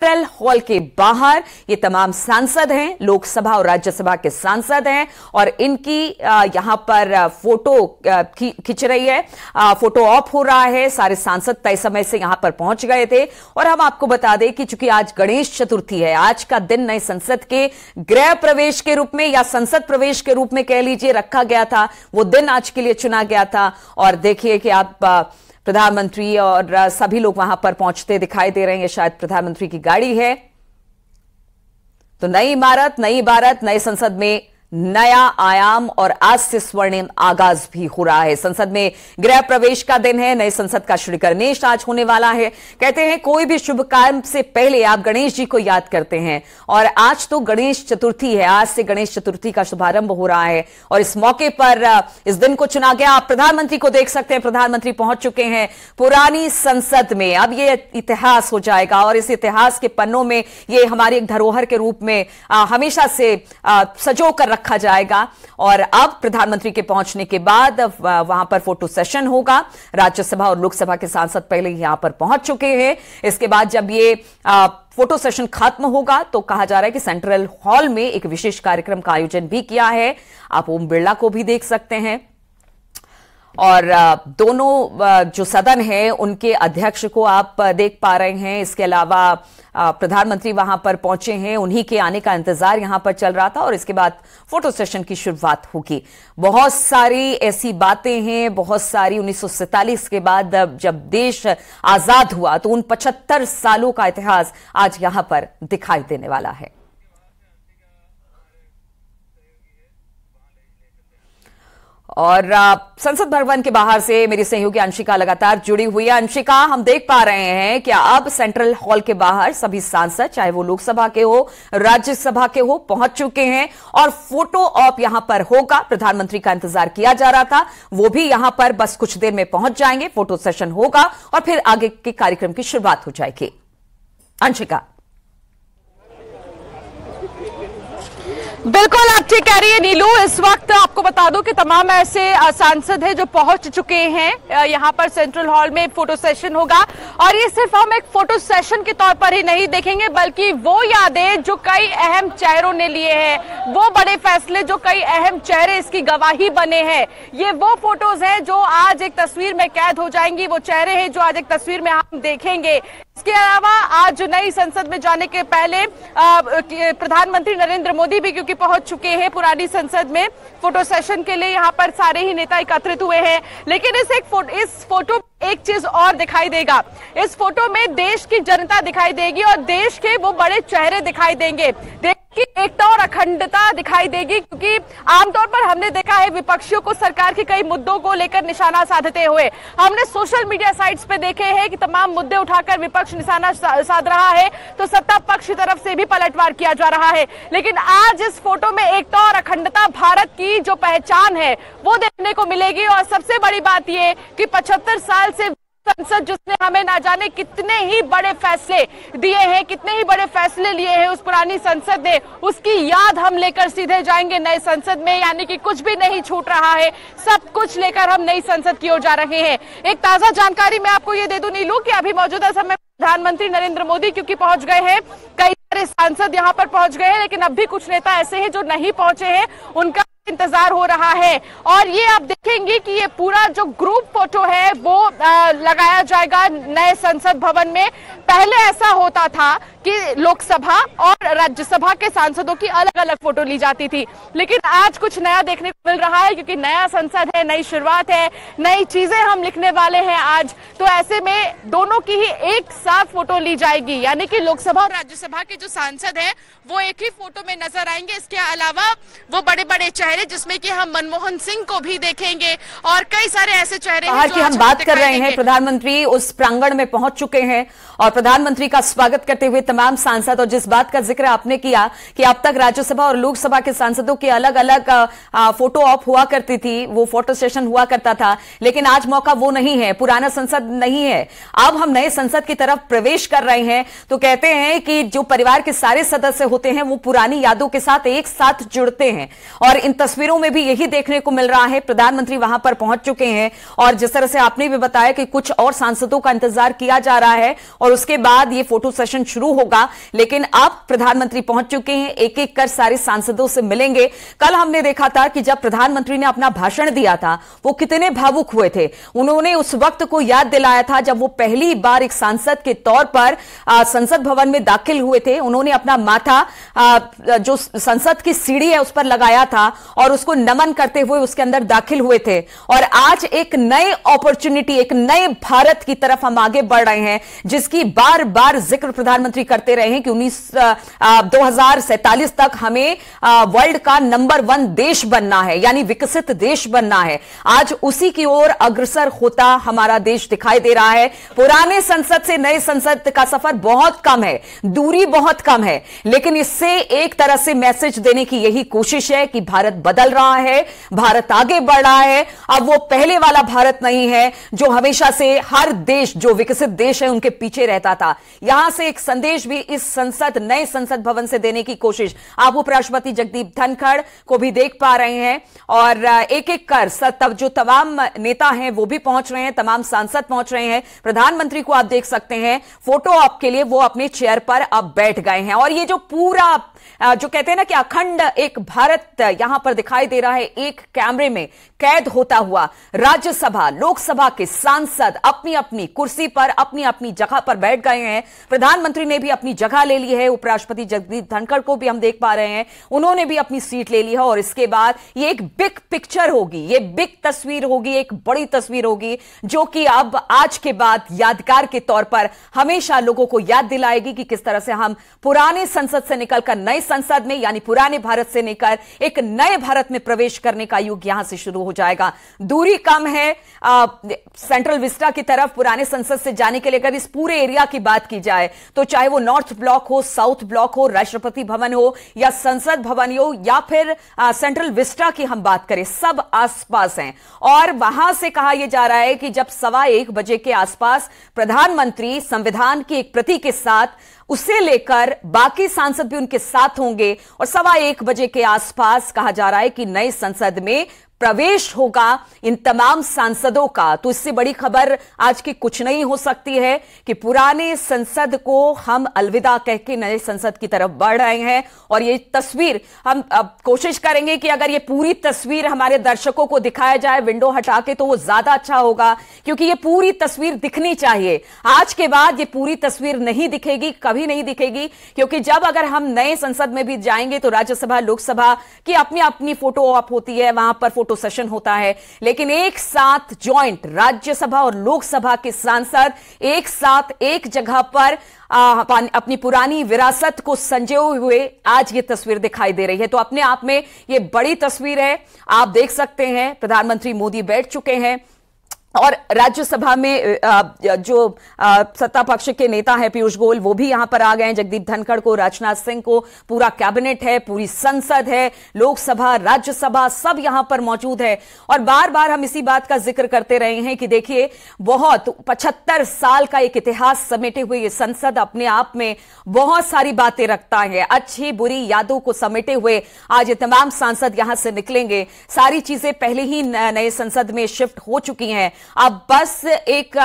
Central hall के बाहर ये तमाम सांसद हैं, लोकसभा और राज्यसभा के सांसद हैं और इनकी यहां पर फोटो खिंच रही है, फोटो ऑप हो रहा है। सारे सांसद तय समय से यहां पर पहुंच गए थे और हम आपको बता दें कि चूंकि आज गणेश चतुर्थी है, आज का दिन नए संसद के गृह प्रवेश के रूप में या संसद प्रवेश के रूप में कह लीजिए रखा गया था, वो दिन आज के लिए चुना गया था। और देखिए कि आप प्रधानमंत्री और सभी लोग वहां पर पहुंचते दिखाई दे रहे हैं। ये शायद प्रधानमंत्री की गाड़ी है। तो नई इमारत, नई भारत, नए संसद में नया आयाम और आज से स्वर्णिम आगाज भी हो रहा है। संसद में गृह प्रवेश का दिन है, नए संसद का श्री गणेश आज होने वाला है। कहते हैं कोई भी शुभ काम से पहले आप गणेश जी को याद करते हैं और आज तो गणेश चतुर्थी है, आज से गणेश चतुर्थी का शुभारंभ हो रहा है और इस मौके पर इस दिन को चुना गया। आप प्रधानमंत्री को देख सकते हैं, प्रधानमंत्री पहुंच चुके हैं पुरानी संसद में। अब ये इतिहास हो जाएगा और इस इतिहास के पन्नों में ये हमारी एक धरोहर के रूप में हमेशा से सजो कर रखा जाएगा। और अब प्रधानमंत्री के पहुंचने के बाद वहां पर फोटो सेशन होगा। राज्यसभा और लोकसभा के सांसद पहले ही यहां पर पहुंच चुके हैं। इसके बाद जब ये फोटो सेशन खत्म होगा तो कहा जा रहा है कि सेंट्रल हॉल में एक विशेष कार्यक्रम का आयोजन भी किया है। आप ओम बिरला को भी देख सकते हैं और दोनों जो सदन है उनके अध्यक्ष को आप देख पा रहे हैं। इसके अलावा प्रधानमंत्री वहां पर पहुंचे हैं, उन्हीं के आने का इंतजार यहां पर चल रहा था और इसके बाद फोटो सेशन की शुरुआत होगी। बहुत सारी ऐसी बातें हैं, बहुत सारी 1947 के बाद जब देश आजाद हुआ तो उन 75 सालों का इतिहास आज यहां पर दिखाई देने वाला है। और संसद भवन के बाहर से मेरी सहयोगी अंशिका लगातार जुड़ी हुई है। अंशिका, हम देख पा रहे हैं कि अब सेंट्रल हॉल के बाहर सभी सांसद, चाहे वो लोकसभा के हो, राज्यसभा के हो, पहुंच चुके हैं और फोटो ऑप यहां पर होगा। प्रधानमंत्री का इंतजार किया जा रहा था, वो भी यहां पर बस कुछ देर में पहुंच जाएंगे। फोटो सेशन होगा और फिर आगे के कार्यक्रम की शुरुआत हो जाएगी। अंशिका। बिल्कुल आप ठीक कह रही है नीलू। इस वक्त आपको बता दूं कि तमाम ऐसे सांसद हैं जो पहुंच चुके हैं यहां पर सेंट्रल हॉल में। फोटो सेशन होगा और ये सिर्फ हम एक फोटो सेशन के तौर पर ही नहीं देखेंगे, बल्कि वो यादें जो कई अहम चेहरों ने लिए हैं, वो बड़े फैसले जो कई अहम चेहरे इसकी गवाही बने हैं, ये वो फोटोज हैं जो आज एक तस्वीर में कैद हो जाएंगी। वो चेहरे हैं जो आज एक तस्वीर में हम देखेंगे। इसके अलावा आज नई संसद में जाने के पहले प्रधानमंत्री नरेंद्र मोदी भी क्योंकि पहुंच चुके हैं पुरानी संसद में फोटो सेशन के लिए, यहाँ पर सारे ही नेता एकत्रित हुए हैं। लेकिन इस फोटो एक चीज और दिखाई देगा, इस फोटो में देश की जनता दिखाई देगी और देश के वो बड़े चेहरे दिखाई देंगे, देश की एकता और अखंडता दिखाई देगी। क्योंकि आमतौर पर हमने देखा है विपक्षियों को सरकार के कई मुद्दों को लेकर निशाना साधते हुए, हमने सोशल मीडिया साइट्स पे देखे हैं कि तमाम मुद्दे उठाकर विपक्ष निशाना साध रहा है तो सत्ता पक्ष की तरफ से भी पलटवार किया जा रहा है। लेकिन आज इस फोटो में एकता और अखंडता, भारत की जो पहचान है वो देखने को मिलेगी। और सबसे बड़ी बात ये कि 75 साल से संसद जिसने हमें ना जाने कितने ही बड़े फैसले दिए हैं, कितने ही बड़े फैसले लिए हैं उस पुरानी संसद ने, उसकी याद हम लेकर सीधे जाएंगे नए संसद में। यानी कि कुछ भी नहीं छूट रहा है, सब कुछ लेकर हम नई संसद की ओर जा रहे हैं। एक ताजा जानकारी मैं आपको ये दे दूं नीलू कि अभी मौजूदा समय प्रधानमंत्री नरेंद्र मोदी क्योंकि पहुंच गए हैं, कई सारे सांसद यहां पर पहुंच गए हैं, लेकिन अब भी कुछ नेता ऐसे हैं जो नहीं पहुंचे हैं, उनका इंतजार हो रहा है। और ये आप देखेंगे कि ये पूरा जो ग्रुप फोटो है वो लगाया जाएगा नए संसद भवन में। पहले ऐसा होता था कि लोकसभा और राज्यसभा के सांसदों की अलग अलग फोटो ली जाती थी, लेकिन आज कुछ नया देखने को मिल रहा है क्योंकि नया संसद है, नई शुरुआत है, नई चीजें हम लिखने वाले हैं आज। तो ऐसे में दोनों की ही एक साथ फोटो ली जाएगी, यानी कि लोकसभा और राज्यसभा के जो सांसद हैं वो एक ही फोटो में नजर आएंगे। इसके अलावा वो बड़े बड़े चेहरे जिसमें कि हम मनमोहन सिंह को भी देखेंगे और कई सारे ऐसे चेहरे हैं जो हम बात कर रहे हैं। प्रधानमंत्री उस प्रांगण में पहुंच चुके हैं और प्रधानमंत्री का स्वागत करते हुए तमाम सांसद, और जिस बात का जिक्र आपने किया कि अब तक राज्यसभा और लोकसभा के सांसदों की अलग अलग फोटो ऑप हुआ करती थी, वो फोटो सेशन हुआ करता था, लेकिन आज मौका वो नहीं है, पुराना संसद नहीं है। अब हम नए संसद की तरफ प्रवेश कर रहे हैं। तो कहते हैं कि जो परिवार के सारे सदस्य होते हैं वो पुरानी यादों के साथ एक साथ जुड़ते हैं और इन तस्वीरों में भी यही देखने को मिल रहा है। प्रधानमंत्री वहां पर पहुंच चुके हैं और जिस तरह से आपने भी बताया कि कुछ और सांसदों का इंतजार किया जा रहा है और उसके बाद ये फोटो सेशन शुरू होगा, लेकिन अब प्रधानमंत्री पहुंच चुके हैं, एक एक कर सारे सांसदों से मिलेंगे। कल हमने देखा था कि जब प्रधानमंत्री ने अपना भाषण दिया था वो कितने भावुक हुए थे। उन्होंने उस वक्त को याद दिलाया था जब वो पहली बार एक सांसद के तौर पर संसद भवन में दाखिल हुए थे। उन्होंने अपना माथा जो संसद की सीढ़ी है उस पर लगाया था और उसको नमन करते हुए उसके अंदर दाखिल हुए थे। और आज एक नई अपॉर्चुनिटी, एक नए भारत की तरफ हम आगे बढ़ रहे हैं, जिसकी बार बार जिक्र प्रधानमंत्री करते रहे हैं कि 2047 तक हमें वर्ल्ड का नंबर 1 देश बनना है, यानी विकसित देश बनना है। आज उसी की ओर अग्रसर होता हमारा देश दिखाई दे रहा है। पुराने संसद से नए संसद का सफर बहुत कम है, दूरी बहुत कम है, लेकिन इससे एक तरह से मैसेज देने की यही कोशिश है कि भारत बदल रहा है, भारत आगे बढ़ रहा है। अब वो पहले वाला भारत नहीं है जो हमेशा से हर देश जो विकसित देश है उनके पीछे रहता था। यहां से एक संदेश भी इस नए संसद भवन से देने की कोशिश आप उपराष्ट्रपति जगदीप धनखड़ को भी देख पा रहे हैं और एक एक कर तब जो तमाम नेता हैं वो भी पहुंच रहे हैं, तमाम सांसद पहुंच रहे हैं। प्रधानमंत्री को आप देख सकते हैं फोटो ऑप के लिए वो अपने चेयर पर अब बैठ गए हैं और ये जो पूरा जो कहते हैं ना कि अखंड एक भारत यहां पर दिखाई दे रहा है, एक कैमरे में कैद होता हुआ। राज्यसभा लोकसभा के सांसद अपनी अपनी कुर्सी पर अपनी अपनी जगह पर बैठ गए हैं। प्रधानमंत्री ने भी अपनी जगह ले ली है, उपराष्ट्रपति जगदीप धनखड़ को भी हम देख पा रहे हैं, उन्होंने भी अपनी सीट ले ली है। और इसके बाद ये एक बिग पिक्चर होगी, ये बिग तस्वीर होगी, एक बड़ी तस्वीर होगी जो कि अब आज के बाद यादगार के तौर पर हमेशा लोगों को याद दिलाएगी कि किस तरह से हम पुराने संसद से निकलकर नए संसद में, यानी पुराने भारत से निकल एक नए भारत में प्रवेश करने का युग यहां से शुरू हो जाएगा। दूरी कम है सेंट्रल विस्टा की तरफ पुराने संसद से जाने के लिए। अगर इस पूरे एरिया की बात की जाए तो चाहे वो नॉर्थ ब्लॉक हो, साउथ ब्लॉक हो, राष्ट्रपति भवन हो या संसद भवन हो या फिर सेंट्रल विस्टा की हम बात करें, सब आसपास हैं। और वहां से कहा यह जा रहा है कि जब 1:15 बजे के आसपास प्रधानमंत्री संविधान की एक प्रति के साथ उसे लेकर बाकी सांसद भी उनके साथ होंगे और 1:15 बजे के आसपास कहा जा रहा है कि नए संसद में प्रवेश होगा इन तमाम सांसदों का। तो इससे बड़ी खबर आज की कुछ नहीं हो सकती है कि पुराने संसद को हम अलविदा कह के नए संसद की तरफ बढ़ रहे हैं। और ये तस्वीर हम अब कोशिश करेंगे कि अगर ये पूरी तस्वीर हमारे दर्शकों को दिखाया जाए विंडो हटा के तो वो ज्यादा अच्छा होगा, क्योंकि ये पूरी तस्वीर दिखनी चाहिए। आज के बाद ये पूरी तस्वीर नहीं दिखेगी, कभी नहीं दिखेगी, क्योंकि जब अगर हम नए संसद में भी जाएंगे तो राज्यसभा लोकसभा की अपनी अपनी फोटो ऑप होती है, वहां पर फोटो सेशन होता है, लेकिन एक साथ जॉइंट राज्यसभा और लोकसभा के सांसद एक साथ एक जगह पर अपनी पुरानी विरासत को संजोए हुए आज ये तस्वीर दिखाई दे रही है। तो अपने आप में ये बड़ी तस्वीर है। आप देख सकते हैं प्रधानमंत्री मोदी बैठ चुके हैं और राज्यसभा में जो सत्ता पक्ष के नेता है पीयूष गोयल वो भी यहां पर आ गए हैं। जगदीप धनखड़ को, राजनाथ सिंह को, पूरा कैबिनेट है, पूरी संसद है, लोकसभा राज्यसभा सब यहां पर मौजूद है। और बार बार हम इसी बात का जिक्र करते रहे हैं कि देखिए बहुत 75 साल का एक इतिहास समेटे हुए ये संसद अपने आप में बहुत सारी बातें रखता है। अच्छी बुरी यादों को समेटे हुए आज ये तमाम सांसद यहां से निकलेंगे। सारी चीजें पहले ही नए संसद में शिफ्ट हो चुकी हैं। अब बस एक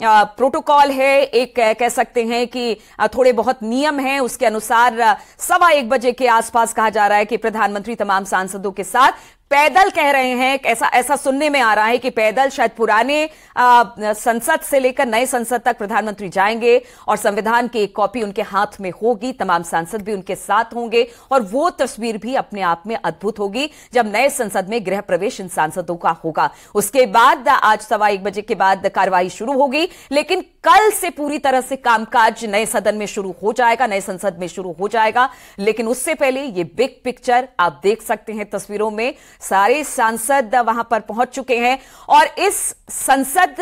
प्रोटोकॉल है, एक कह सकते हैं कि थोड़े बहुत नियम हैं, उसके अनुसार 1:15 बजे के आसपास कहा जा रहा है कि प्रधानमंत्री तमाम सांसदों के साथ पैदल कह रहे हैं। ऐसा सुनने में आ रहा है कि पैदल शायद पुराने संसद से लेकर नए संसद तक प्रधानमंत्री जाएंगे और संविधान की एक कॉपी उनके हाथ में होगी, तमाम सांसद भी उनके साथ होंगे और वो तस्वीर भी अपने आप में अद्भुत होगी जब नए संसद में गृह प्रवेश इन सांसदों का होगा। उसके बाद आज 1:15 बजे के बाद कार्रवाई शुरू होगी, लेकिन कल से पूरी तरह से कामकाज नए सदन में शुरू हो जाएगा, नए संसद में शुरू हो जाएगा। लेकिन उससे पहले ये बिग पिक्चर आप देख सकते हैं तस्वीरों में, सारे सांसद वहां पर पहुंच चुके हैं। और इस संसद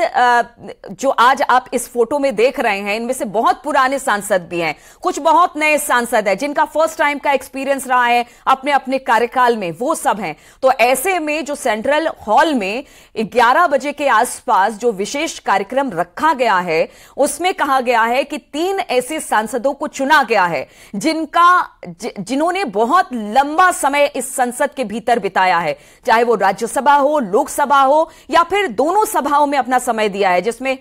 जो आज आप इस फोटो में देख रहे हैं, इनमें से बहुत पुराने सांसद भी हैं, कुछ बहुत नए सांसद हैं जिनका फर्स्ट टाइम का एक्सपीरियंस रहा है अपने अपने कार्यकाल में, वो सब हैं। तो ऐसे में जो सेंट्रल हॉल में 11 बजे के आसपास जो विशेष कार्यक्रम रखा गया है उसमें कहा गया है कि 3 ऐसे सांसदों को चुना गया है जिन्होंने बहुत लंबा समय इस संसद के भीतर बिताया है, चाहे वो राज्यसभा हो, लोकसभा हो या फिर दोनों सभाओं में अपना समय दिया है, जिसमें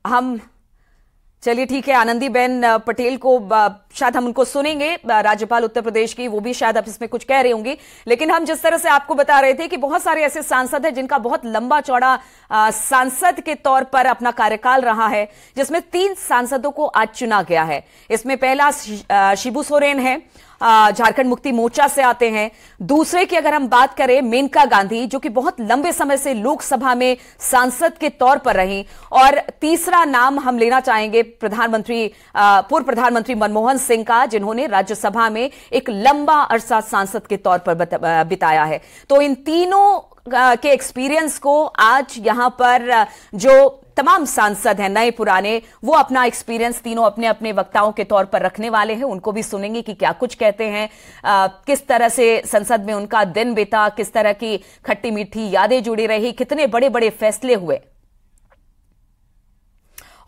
हम चलिए ठीक है, आनंदीबेन पटेल को शायद हम उनको सुनेंगे, राज्यपाल उत्तर प्रदेश की, वो भी शायद अब इसमें कुछ कह रही होंगी। लेकिन हम जिस तरह से आपको बता रहे थे कि बहुत सारे ऐसे सांसद हैं जिनका बहुत लंबा चौड़ा सांसद के तौर पर अपना कार्यकाल रहा है, जिसमें 3 सांसदों को आज चुना गया है। इसमें पहला शिबू सोरेन है, झारखंड मुक्ति मोर्चा से आते हैं। दूसरे की अगर हम बात करें, मेनका गांधी, जो कि बहुत लंबे समय से लोकसभा में सांसद के तौर पर रही। और तीसरा नाम हम लेना चाहेंगे पूर्व प्रधानमंत्री मनमोहन सिंह का, जिन्होंने राज्यसभा में एक लंबा अरसा सांसद के तौर पर बिताया है। तो इन तीनों के एक्सपीरियंस को आज यहां पर जो तमाम सांसद हैं, नए पुराने, वो अपना एक्सपीरियंस तीनों अपने अपने वक्ताओं के तौर पर रखने वाले हैं। उनको भी सुनेंगे कि क्या कुछ कहते हैं, किस तरह से संसद में उनका दिन बीता, किस तरह की खट्टी मीठी यादें जुड़ी रही, कितने बड़े बड़े फैसले हुए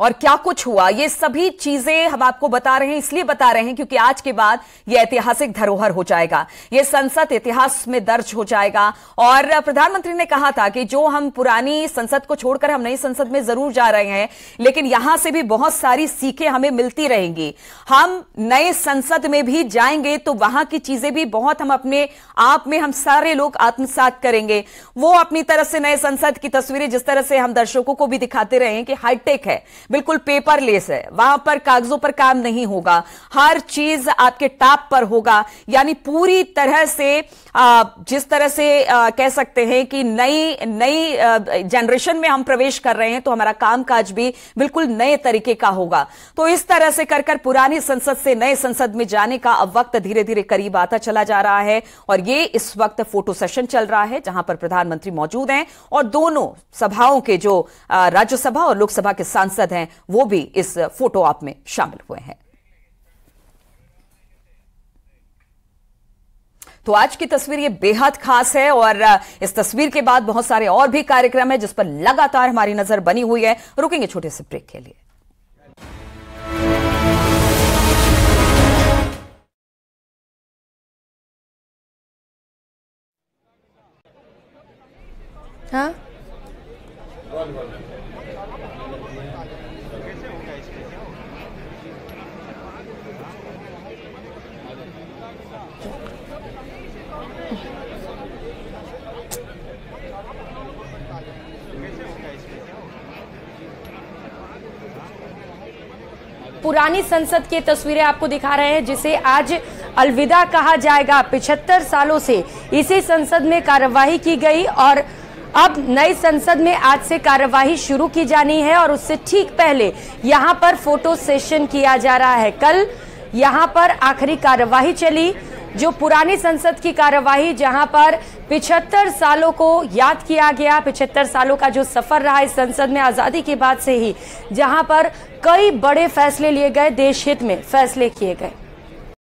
और क्या कुछ हुआ। ये सभी चीजें हम आपको बता रहे हैं, इसलिए बता रहे हैं क्योंकि आज के बाद यह ऐतिहासिक धरोहर हो जाएगा, यह संसद इतिहास में दर्ज हो जाएगा। और प्रधानमंत्री ने कहा था कि जो हम पुरानी संसद को छोड़कर हम नई संसद में जरूर जा रहे हैं, लेकिन यहां से भी बहुत सारी सीखें हमें मिलती रहेंगी। हम नए संसद में भी जाएंगे तो वहां की चीजें भी बहुत हम अपने आप में हम सारे लोग आत्मसात करेंगे। वो अपनी तरफ से नए संसद की तस्वीरें जिस तरह से हम दर्शकों को भी दिखाते रहे हैं कि हाईटेक है, बिल्कुल पेपरलेस है, वहां पर कागजों पर काम नहीं होगा, हर चीज आपके टैप पर होगा। यानी पूरी तरह से जिस तरह से कह सकते हैं कि नई जनरेशन में हम प्रवेश कर रहे हैं, तो हमारा कामकाज भी बिल्कुल नए तरीके का होगा। तो इस तरह से कर कर पुरानी संसद से नए संसद में जाने का अब वक्त धीरे धीरे करीब आता चला जा रहा है। और ये इस वक्त फोटो सेशन चल रहा है जहां पर प्रधानमंत्री मौजूद हैं और दोनों सभाओं के जो राज्यसभा और लोकसभा के सांसद हैं वो भी इस फोटो ऑप में शामिल हुए हैं। तो आज की तस्वीर ये बेहद खास है और इस तस्वीर के बाद बहुत सारे और भी कार्यक्रम है जिस पर लगातार हमारी नजर बनी हुई है। रुकेंगे छोटे से ब्रेक के लिए। हाँ पुरानी संसद की तस्वीरें आपको दिखा रहे हैं जिसे आज अलविदा कहा जाएगा। 75 सालों से इसी संसद में कार्यवाही की गई और अब नई संसद में आज से कार्यवाही शुरू की जानी है और उससे ठीक पहले यहां पर फोटो सेशन किया जा रहा है। कल यहां पर आखिरी कार्यवाही चली, जो पुरानी संसद की कार्यवाही जहां पर 75 सालों को याद किया गया। 75 सालों का जो सफर रहा इस संसद में आजादी के बाद से ही, जहां पर कई बड़े फैसले लिए गए, देश हित में फैसले किए गए।